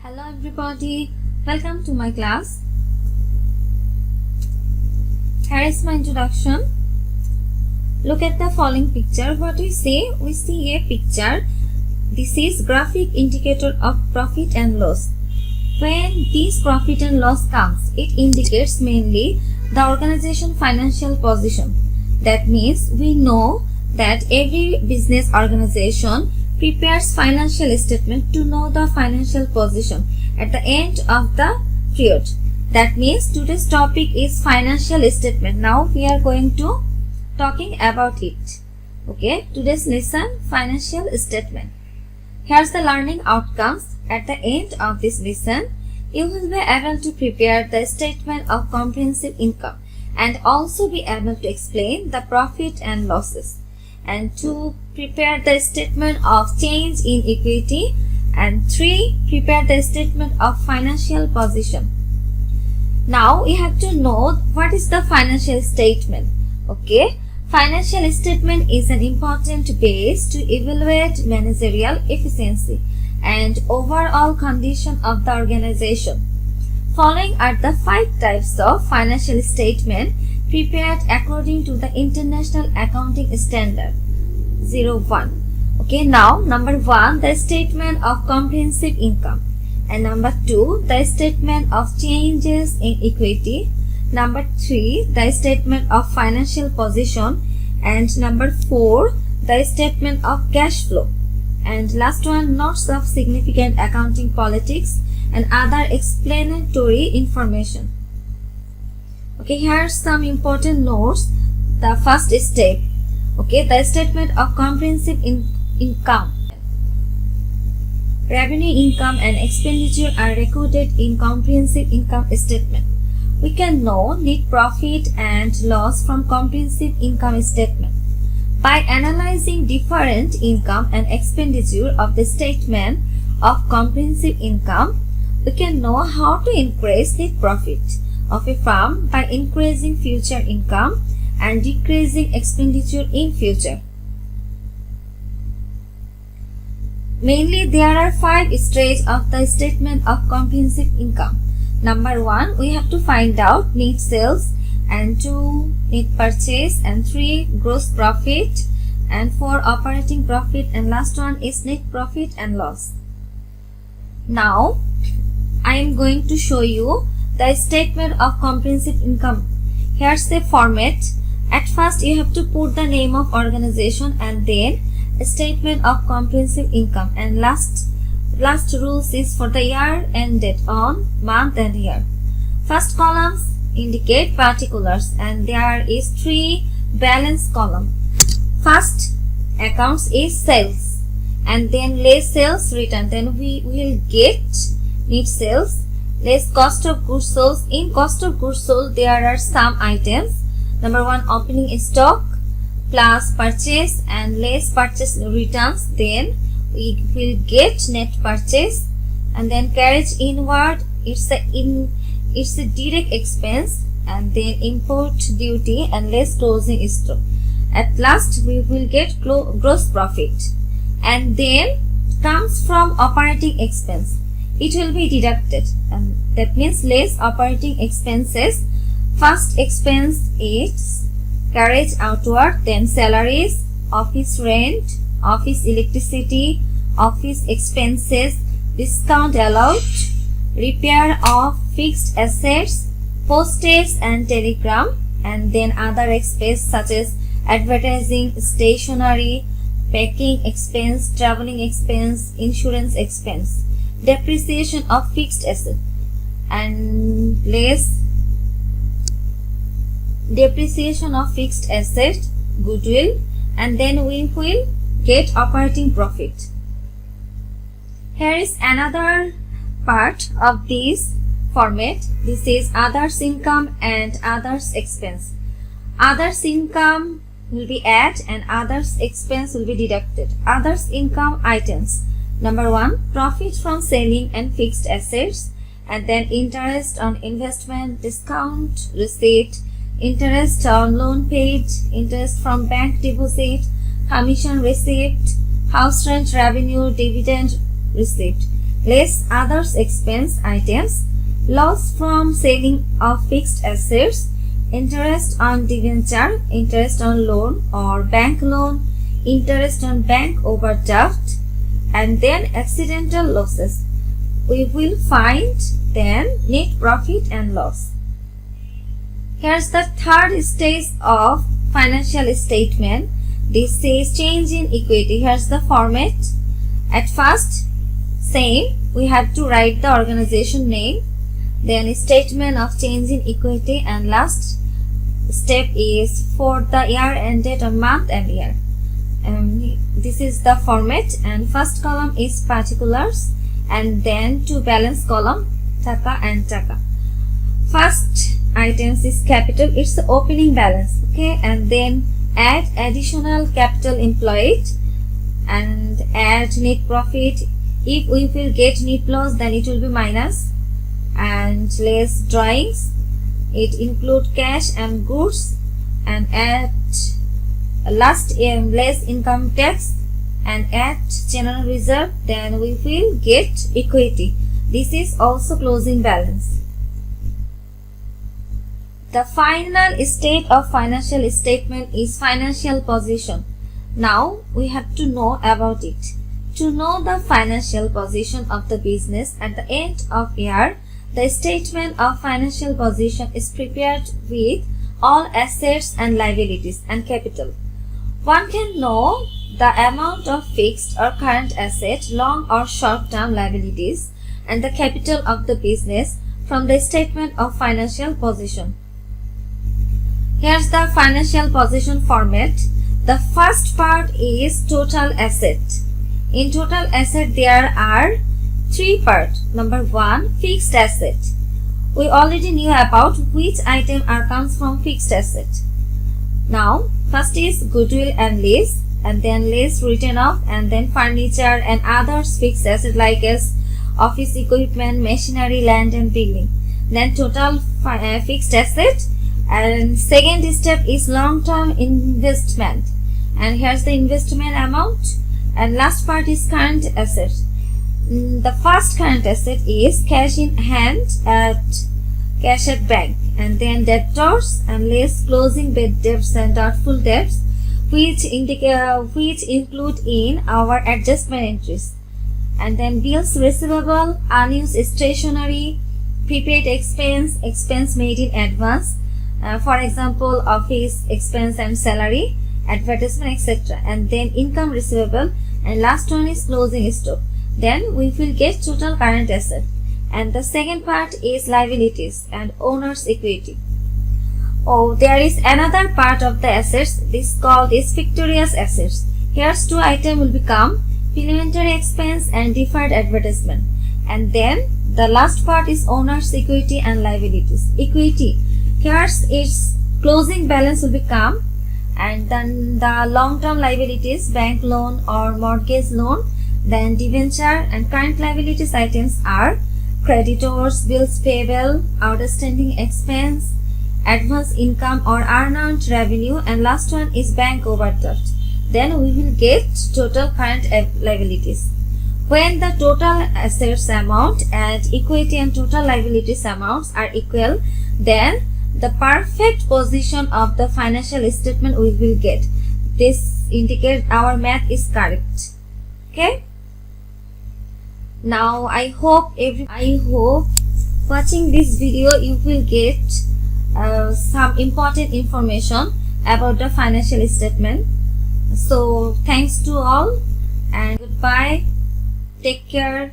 Hello everybody, welcome to my class. Here is my introduction. Look at the following picture. What we see? We see a picture. This is graphic indicator of profit and loss. When this profit and loss comes, it indicates mainly the organization financial position. That means we know that every business organization prepares financial statement to know the financial position at the end of the period. That means today's topic is financial statement. Now we are going to talking about it. Okay, today's lesson financial statement. Here's the learning outcomes. At the end of this lesson, you will be able to prepare the statement of comprehensive income and also be able to explain the profit and losses, and to prepare the statement of change in equity, and 3, prepare the statement of financial position. Now we have to know what is the financial statement. Okay, financial statement is an important base to evaluate managerial efficiency and overall condition of the organization. Following are the 5 types of financial statement prepared according to the International Accounting Standard 01. Okay, now number 1, the statement of comprehensive income, and number 2, the statement of changes in equity, number 3, the statement of financial position, and number 4, the statement of cash flow, and last one, notes of significant accounting politics and other explanatory information. Okay, here are some important notes. The first step, okay, the statement of comprehensive income. Revenue, income and expenditure are recorded in comprehensive income statement. We can know net profit and loss from comprehensive income statement. By analyzing different income and expenditure of the statement of comprehensive income, we can know how to increase net profit of a firm by increasing future income and decreasing expenditure in future. Mainly, there are 5 stages of the statement of comprehensive income. Number 1, we have to find out net sales, and 2, net purchase, and 3, gross profit, and 4, operating profit, and last one is net profit and loss. Now, I am going to show you the statement of comprehensive income. Here's the format. At first, you have to put the name of organization and then a statement of comprehensive income, and last rules is for the year ended on month and year. First columns indicate particulars, and there is 3 balance column. First accounts is sales, and then less sales return. Then we will get net sales less cost of goods sold. In cost of goods sold, there are some items. Number 1, opening stock plus purchase and less purchase returns. Then we will get net purchase, and then carriage inward. It's a direct expense, and then import duty and less closing stock. At last, we will get gross profit, and then comes from operating expense. It will be deducted, and that means less operating expenses. First expense is carriage outward, then salaries, office rent, office electricity, office expenses, discount allowed, repair of fixed assets, postage and telegram, and then other expenses such as advertising, stationery, packing expense, traveling expense, insurance expense, depreciation of fixed asset, and less depreciation of fixed asset, goodwill, and then we will get operating profit. Here is another part of this format. This is others income and others expense. Others income will be added and others expense will be deducted. Others income items. Number 1, profit from selling and fixed assets, and then interest on investment, discount receipt, interest on loan paid, interest from bank deposit, commission received, house rent revenue, dividend received. less others expense items, loss from selling of fixed assets, interest on debenture, interest on loan or bank loan, interest on bank overdraft, and then accidental losses. We will find then net profit and loss. Here's the third stage of financial statement. This says change in equity. Here's the format. At first, same, we have to write the organization name, then statement of change in equity, and last step is for the year ended on month and year. This is the format, and first column is particulars, and then to balance column taka and taka. First items is capital, it's the opening balance, okay, and then add additional capital employed and add net profit. If we will get net loss, then it will be minus, and less drawings, it include cash and goods, and add last less income tax, and add general reserve, then we will get equity. This is also closing balance. The final state of financial statement is financial position. Now we have to know about it. To know the financial position of the business at the end of year, the statement of financial position is prepared with all assets and liabilities and capital. One can know the amount of fixed or current asset, long or short-term liabilities, and the capital of the business from the statement of financial position. Here's the financial position format. The first part is total asset. In total asset, there are three parts. Number one, fixed asset. We already knew about which item comes from fixed asset. Now, first is goodwill and lease, and then lease written off, and then furniture and others fixed asset like as office equipment, machinery, land and building. Then total fixed asset, and second step is long-term investment, and here's the investment amount, and last part is current asset. The first current asset is cash in hand at cash at bank, and then debtors and less closing debts and doubtful debts, which include in our adjustment entries, and then bills receivable, unused stationery, prepaid expense made in advance, for example office expense and salary, advertisement, etc., and then income receivable, and last one is closing stock. Then we will get total current asset, and the second part is liabilities and owner's equity. Oh, there is another part of the assets, this called is fictitious assets. Here's two items will become parliamentary expense and deferred advertisement, and then the last part is owner's equity and liabilities. Equity, here's its closing balance will become, and then the long-term liabilities, bank loan or mortgage loan, then debenture, and current liabilities items are creditors, bills payable, outstanding expense, advance income or earned revenue, and last one is bank overdraft. Then we will get total current liabilities. When the total assets amount and equity and total liabilities amounts are equal, then the perfect position of the financial statement we will get. This indicates our math is correct. Okay. Now I hope watching this video you will get some important information about the financial statement. So thanks to all, and goodbye. Take care.